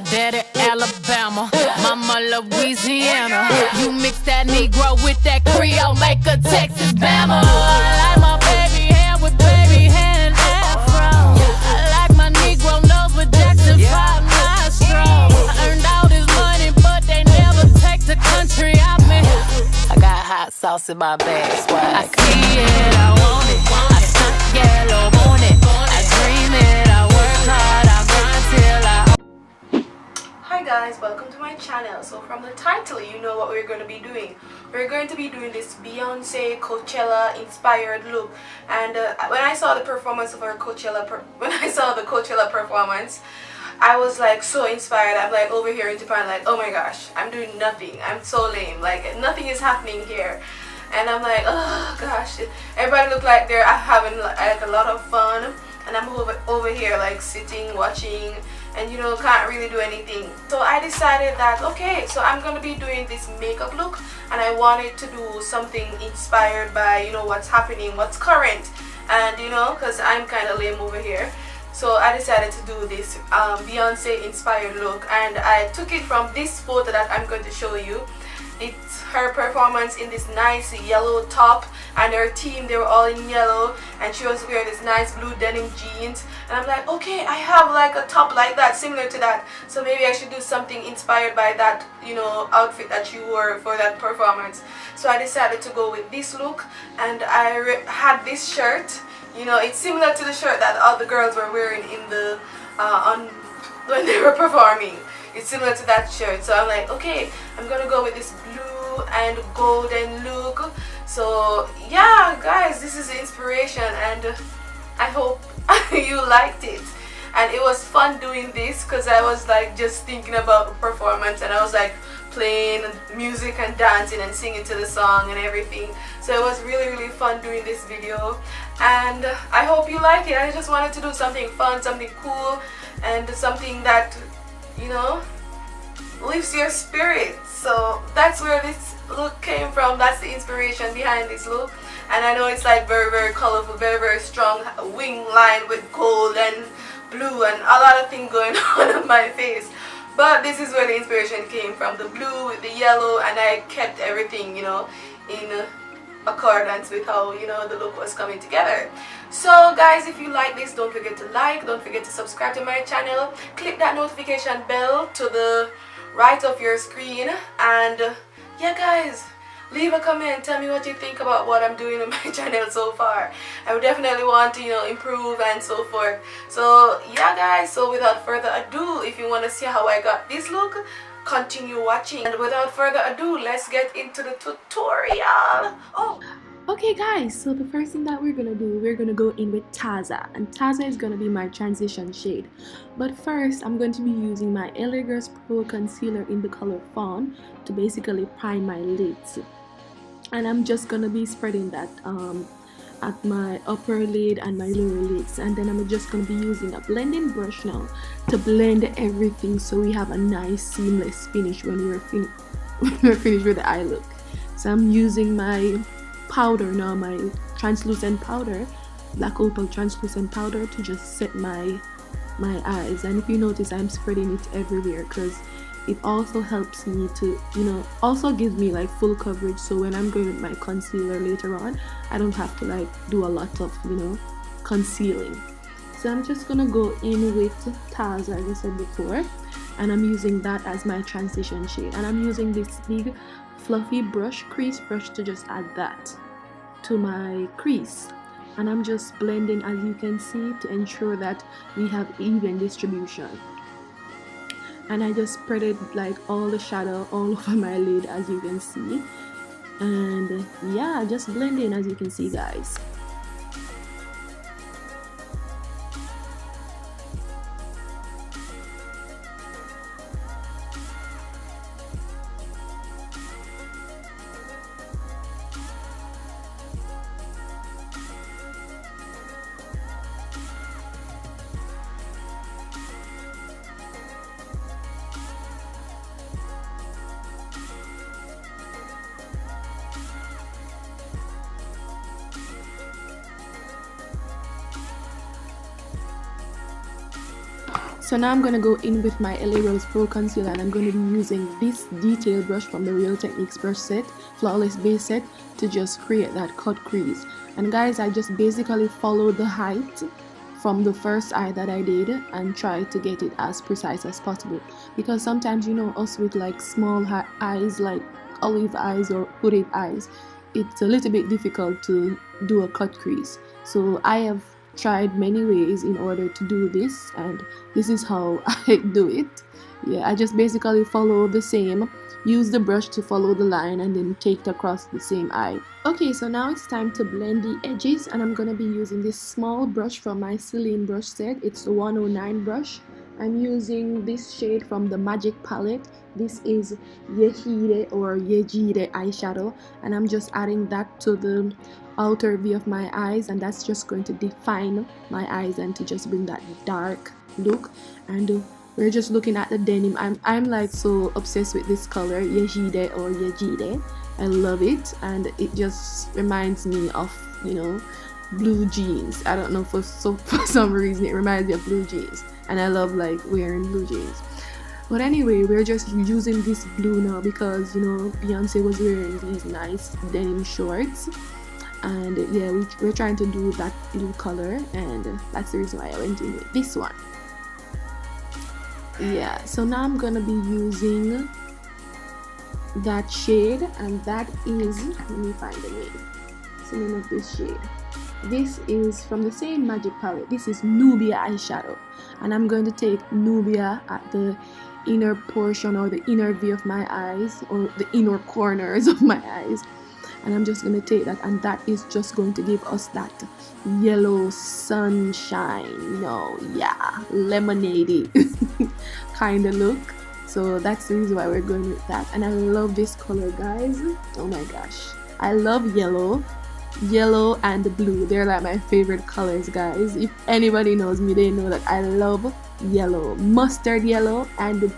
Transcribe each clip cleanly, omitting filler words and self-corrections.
Daddy Alabama, Mama Louisiana. You mix that Negro with that Creole, make a Texas Bama. I like my baby hair with baby hair and afro. I like my Negro nose with Jackson 5 nostrils. I earned all this money, but they never take the country out me. I got hot sauce in my bag, swag. I see it, I want it. I stunt yellow on it. I dream it, I work hard, I grind till I. Hi guys, welcome to my channel. So from the title, you know what we're going to be doing. We're going to be doing this Beyonce Coachella inspired look. And when I saw the performance of her Coachella, performance, I was like so inspired. I'm like over here in Japan, like, oh my gosh, I'm doing nothing. I'm so lame. Like nothing is happening here. And I'm like, oh gosh, everybody look like they're having like a lot of fun, and I'm over here like sitting, watching, and you know, can't really do anything. So I decided that okay, so I'm gonna be doing this makeup look, and I wanted to do something inspired by, you know, what's happening, what's current, and you know, because I'm kind of lame over here. So I decided to do this Beyonce inspired look, and I took it from this photo that I'm going to show you. It's her performance in this nice yellow top, and her team, they were all in yellow, and she was wearing this nice blue denim jeans, and I'm like, okay, I have like a top like that, similar to that, so maybe I should do something inspired by that, you know, outfit that she wore for that performance. So I decided to go with this look, and I had this shirt. You know, it's similar to the shirt that all the girls were wearing in the when they were performing. It's similar to that shirt. So I'm like, okay, I'm gonna go with this blue and golden look. So yeah, guys, this is the inspiration, and I hope you liked it. And it was fun doing this because I was like just thinking about the performance, and I was like playing music and dancing and singing to the song and everything. So it was really fun doing this video, and I hope you like it. I just wanted to do something fun, something cool, and something that, you know, lifts your spirit. So that's where this look came from. That's the inspiration behind this look. And I know it's like very colorful, very strong wing line with gold and blue and a lot of things going on my face. But this is where the inspiration came from, the blue with the yellow, and I kept everything, you know, in accordance with how, you know, the look was coming together. So guys, if you like this, don't forget to like, don't forget to subscribe to my channel, click that notification bell to the right of your screen, and yeah guys, leave a comment, tell me what you think about what I'm doing on my channel so far. I would definitely want to, you know, improve and so forth. So yeah guys, so without further ado, if you want to see how I got this look, continue watching. And without further ado, let's get into the tutorial. Okay guys, so the first thing that we're gonna do, we're gonna go in with Taza, and Taza is gonna be my transition shade. But first, I'm going to be using my Aliexpress Pro Concealer in the color Fawn to basically prime my lids. And I'm just gonna be spreading that at my upper lid and my lower lids, and then I'm just gonna be using a blending brush now to blend everything so we have a nice seamless finish when we're finished with the eye look. So I'm using my powder now, my translucent powder, Black Opal translucent powder, to just set my eyes. And if you notice, I'm spreading it everywhere because it also helps me to, you know, also gives me like full coverage, so when I'm going with my concealer later on, I don't have to like do a lot of, you know, concealing. So I'm just gonna go in with Taza, as I said before, and I'm using that as my transition shade, and I'm using this big fluffy brush, crease brush, to just add that to my crease, and I'm just blending, as you can see, to ensure that we have even distribution. And I just spread it like all the shadow all over my lid, as you can see, and yeah, just blending, as you can see guys. So now I'm going to go in with my LA Rose Pro Concealer, and I'm going to be using this detail brush from the Real Techniques brush set, Flawless Base set, to just create that cut crease. And guys, I just basically followed the height from the first eye that I did and try to get it as precise as possible, because sometimes, you know, us with like small eyes, like olive eyes or hooded eyes, it's a little bit difficult to do a cut crease. So I have tried many ways in order to do this, and this is how I do it. Yeah, I just basically follow the same, use the brush to follow the line, and then take it across the same eye. Okay, so now it's time to blend the edges, and I'm gonna be using this small brush from my Sylyne brush set. It's the 109 brush. I'm using this shade from the Magic palette. This is Yehide or Yejide eyeshadow, and I'm just adding that to the outer V of my eyes, and that's just going to define my eyes and to just bring that dark look. And we're just looking at the denim. I'm like so obsessed with this color, Yejide or Yejide. I love it, and it just reminds me of, you know, blue jeans. I don't know, for some reason it reminds me of blue jeans, and I love like wearing blue jeans. But anyway, we're just using this blue now because, you know, Beyonce was wearing these nice denim shorts, and yeah, we're trying to do that blue color, and that's the reason why I went in with this one. Yeah, so now I'm gonna be using that shade, and that is, let me find the name. What's the name of this shade? This is from the same Magic palette. This is Nubia eyeshadow, and I'm going to take Nubia at the inner portion or the inner V of my eyes, or the inner corners of my eyes, and I'm just going to take that, and that is just going to give us that yellow sunshine, you know, yeah, lemonade kind of look. So that's the reason why we're going with that. And I love this color, guys. Oh my gosh, I love yellow and blue. They're like my favorite colors, guys. If anybody knows me, they know that I love yellow, mustard yellow, and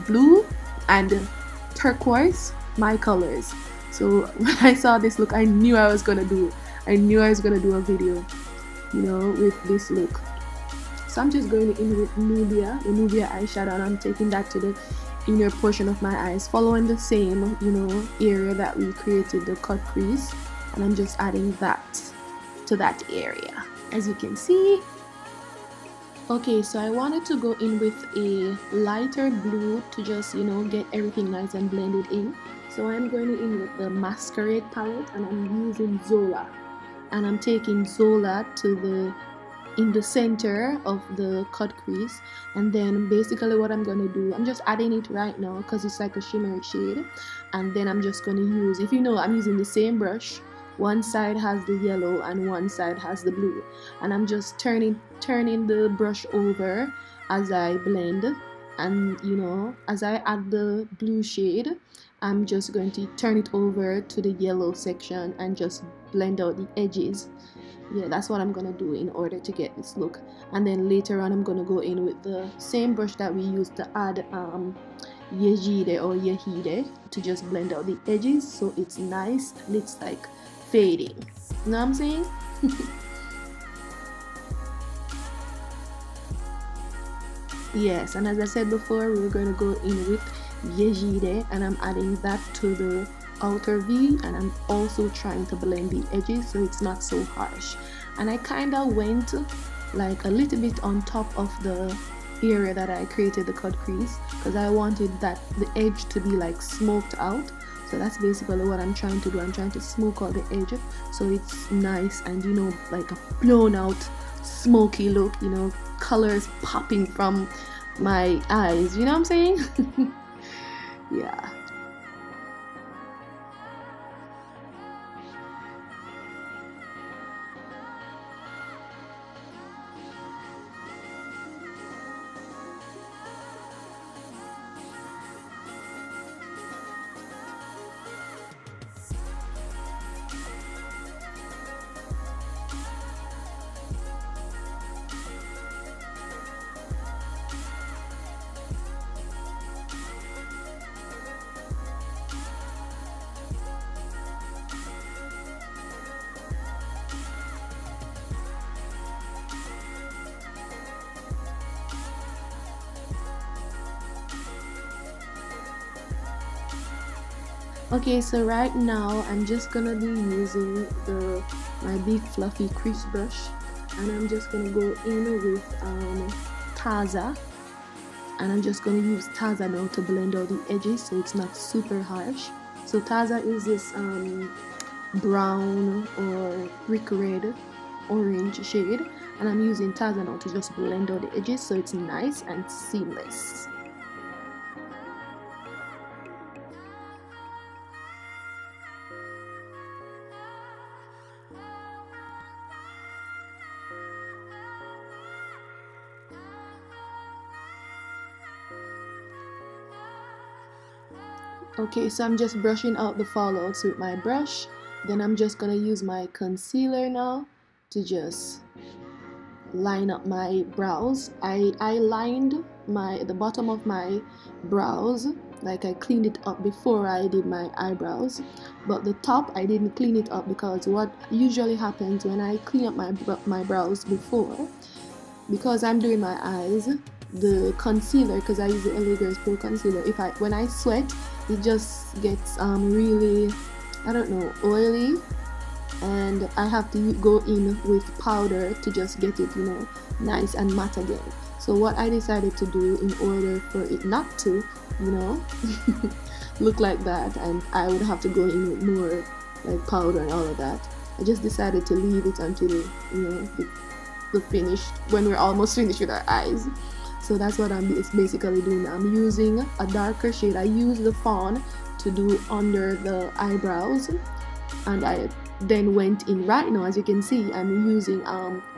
blue and turquoise, my colors. So when I saw this look, I knew I was gonna do a video, you know, with this look. So I'm just going in with the Nubia eyeshadow, and I'm taking that to the inner portion of my eyes, following the same, you know, area that we created the cut crease, and I'm just adding that to that area, as you can see. Okay, so I wanted to go in with a lighter blue to just, you know, get everything nice and blended in. So I'm going in with the Masquerade palette, and I'm using Zola, and I'm taking Zola to in the center of the cut crease, and then basically what I'm gonna do, I'm just adding it right now because it's like a shimmery shade, and then I'm just gonna use, if you know, I'm using the same brush. One side has the yellow and one side has the blue, and I'm just turning the brush over as I blend, and you know, as I add the blue shade, I'm just going to turn it over to the yellow section and just blend out the edges. Yeah, that's what I'm gonna do in order to get this look. And then later on, I'm gonna go in with the same brush that we used to add Yejide or Yehide to just blend out the edges, so it's nice and it's like fading. You know what I'm saying? Yes, and as I said before, we're going to go in with Yejide, and I'm adding that to the outer V, and I'm also trying to blend the edges so it's not so harsh. And I kind of went like a little bit on top of the area that I created the cut crease, because I wanted that the edge to be like smoked out. So that's basically what I'm trying to do. I'm trying to smoke out the edge so it's nice and, you know, like a blown out smoky look, you know, colors popping from my eyes, you know what I'm saying? Yeah. Okay, so right now I'm just gonna be using my big fluffy crease brush, and I'm just gonna go in with Taza, and I'm just gonna use Taza now to blend out the edges so it's not super harsh. So Taza is this brown or brick red orange shade, and I'm using Taza now to just blend out the edges so it's nice and seamless. Okay, so I'm just brushing out the fallouts with my brush. Then I'm just gonna use my concealer now to just line up my brows. I lined the bottom of my brows, like I cleaned it up before I did my eyebrows, but the top I didn't clean it up because what usually happens when I clean up my brows before, because I'm doing my eyes, the concealer, because I use the Aliexpress Pro concealer, when I sweat, it just gets really, I don't know, oily, and I have to go in with powder to just get it, you know, nice and matte again. So what I decided to do, in order for it not to, you know, look like that, and I would have to go in with more like powder and all of that, I just decided to leave it until, you know, the finish, when we're almost finished with our eyes. So that's what I'm basically doing. I'm using a darker shade. I use the fawn to do under the eyebrows, and I then went in right now. As you can see, I'm using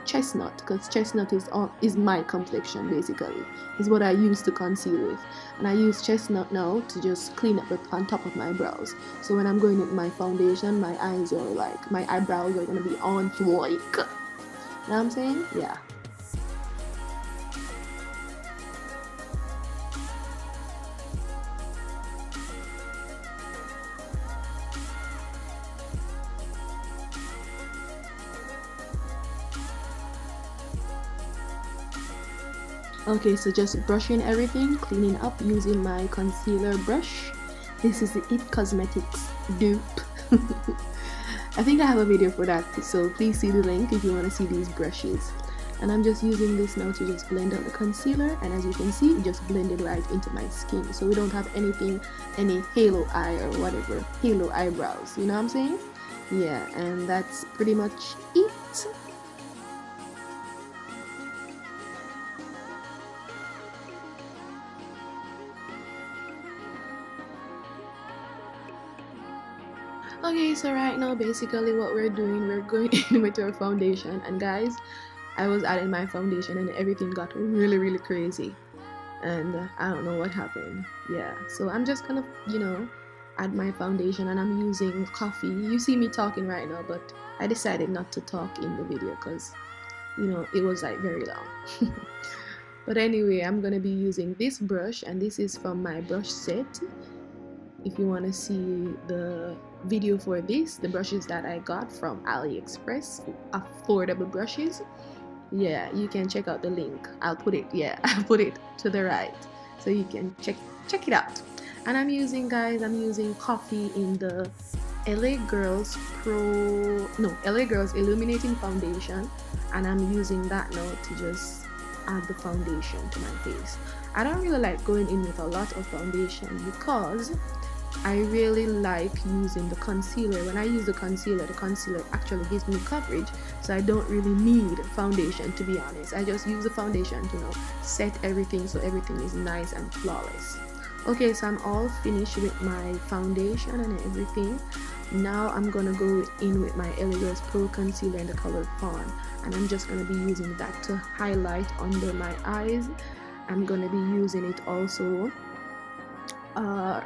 chestnut, because chestnut is my complexion, basically. Is what I use to conceal with, and I use chestnut now to just clean up on top of my brows. So when I'm going with my foundation, my eyes are like, my eyebrows are gonna be on fleek. You know what I'm saying? Yeah. Okay, so just brushing everything, cleaning up using my concealer brush. This is the It Cosmetics dupe. I think I have a video for that, so please see the link if you want to see these brushes. And I'm just using this now to just blend out the concealer, and as you can see, it just blended right into my skin, so we don't have anything, any halo eye or whatever, halo eyebrows, you know what I'm saying? Yeah, and that's pretty much it. Okay, so right now basically what we're doing, we're going in with our foundation, and guys, I was adding my foundation and everything got really crazy, and I don't know what happened. Yeah, so I'm just gonna, you know, add my foundation, and I'm using coffee. You see me talking right now, but I decided not to talk in the video because, you know, it was like very long. But anyway, I'm gonna be using this brush, and this is from my brush set. If you want to see the video for this, the brushes that I got from Aliexpress, affordable brushes, yeah, you can check out the link. I'll put it, yeah, I'll put it to the right, so you can check it out. And I'm using, guys, I'm using coffee in the LA Girls Illuminating Foundation, and I'm using that now to just add the foundation to my face. I don't really like going in with a lot of foundation because I really like using the concealer. When I use the concealer actually gives me coverage, so I don't really need foundation, to be honest. I just use the foundation to, you know, set everything so everything is nice and flawless. Okay, so I'm all finished with my foundation and everything. Now I'm gonna go in with my Aliexpress Pro concealer in the color Fawn, and I'm just gonna be using that to highlight under my eyes. I'm gonna be using it also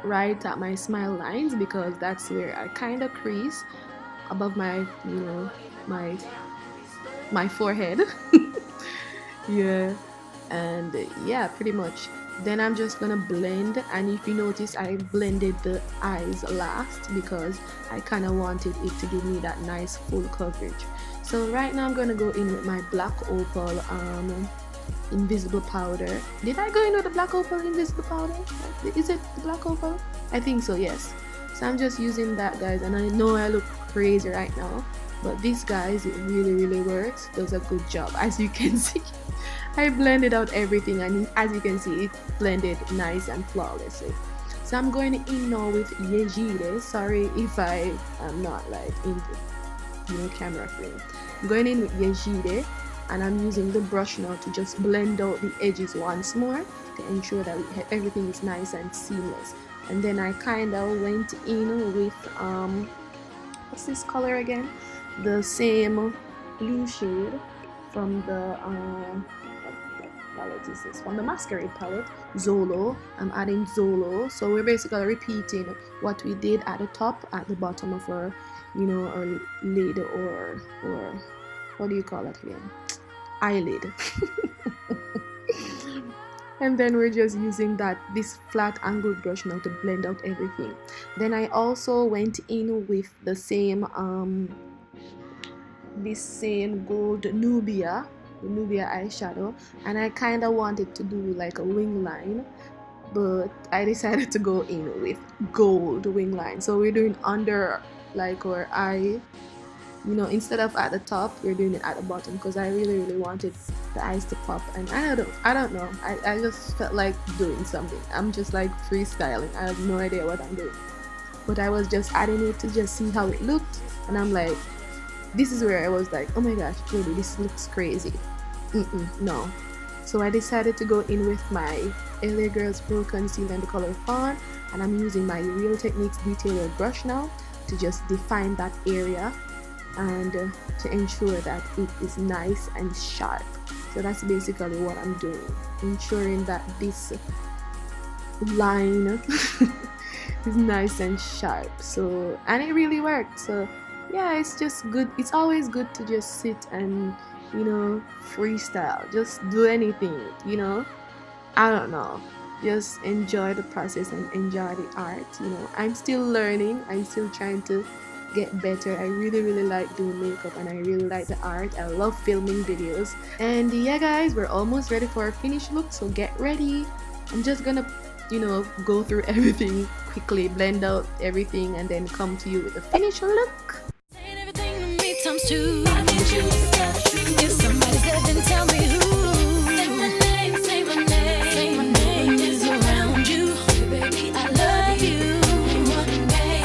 right at my smile lines, because that's where I kind of crease above my, you know, my forehead. Yeah, and yeah, pretty much. Then I'm just gonna blend, and if you notice, I blended the eyes last because I kind of wanted it to give me that nice full coverage. So right now I'm gonna go in with my Black Opal invisible powder. Did I go in with the Black Opal invisible powder? Is it the Black Opal? I think so, yes. So I'm just using that, guys, and I know I look crazy right now, but this, guys, it really works. Does a good job. As you can see, I blended out everything, and as you can see, it blended nice and flawlessly. So I'm going in now with Jwillscool. Sorry if I am not like in the camera frame. I'm going in with Jwillscool, and I'm using the brush now to just blend out the edges once more to ensure that everything is nice and seamless. And then I kind of went in with what's this color again? The same blue shade from the palette is this? From the Masquerade palette, Zolo. I'm adding Zolo. So we're basically repeating what we did at the top, at the bottom of our, our lid, or what do you call it again? Eyelid. And then we're just using this flat angled brush now to blend out everything. Then I also went in with the same this same gold Nubia eyeshadow, and I kind of wanted to do like a wing line, but I decided to go in with gold wing line. So we're doing under like our eye, instead of at the top, we're doing it at the bottom, because I really wanted the eyes to pop. And I don't know, I just felt like doing something. I'm just like freestyling. I have no idea what I'm doing, but I was just adding it to just see how it looked, and I'm like, this is where I was like, oh my gosh, really, this looks crazy. No. So I decided to go in with my LA Girls Pro Concealer in the color Fawn, and I'm using my Real Techniques Detailer brush now to just define that area and to ensure that it is nice and sharp. So that's basically what I'm doing, ensuring that this line is nice and sharp. So, and it really worked. So yeah, it's just good. It's always good to just sit and freestyle, just do anything, I don't know, just enjoy the process and enjoy the art. I'm still learning, I'm still trying to get better. I really like doing makeup, and I really like the art. I love filming videos. And yeah, guys, we're almost ready for our finished look, so get ready. I'm just gonna go through everything quickly, blend out everything, and then come to you with the finished look. Times two. If somebody's there, then tell me who. Say my name, say my name. Say my name is around you. Baby, I love you.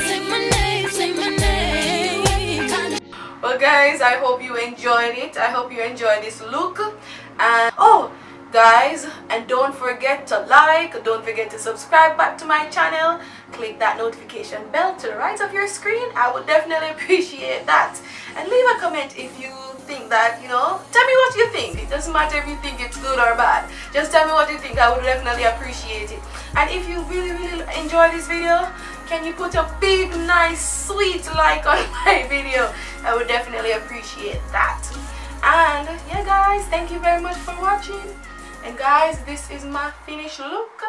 Say my name, say my name. Well, guys, I hope you enjoyed it. I hope you enjoyed this look. And guys, and don't forget to like, don't forget to subscribe back to my channel. Click that notification bell to the right of your screen. I would definitely appreciate that. And leave a comment if you think that, tell me what you think. It doesn't matter if you think it's good or bad. Just tell me what you think. I would definitely appreciate it. And if you really enjoy this video, can you put a big, nice, sweet like on my video? I would definitely appreciate that. And yeah, guys, thank you very much for watching. And guys, this is my finished look.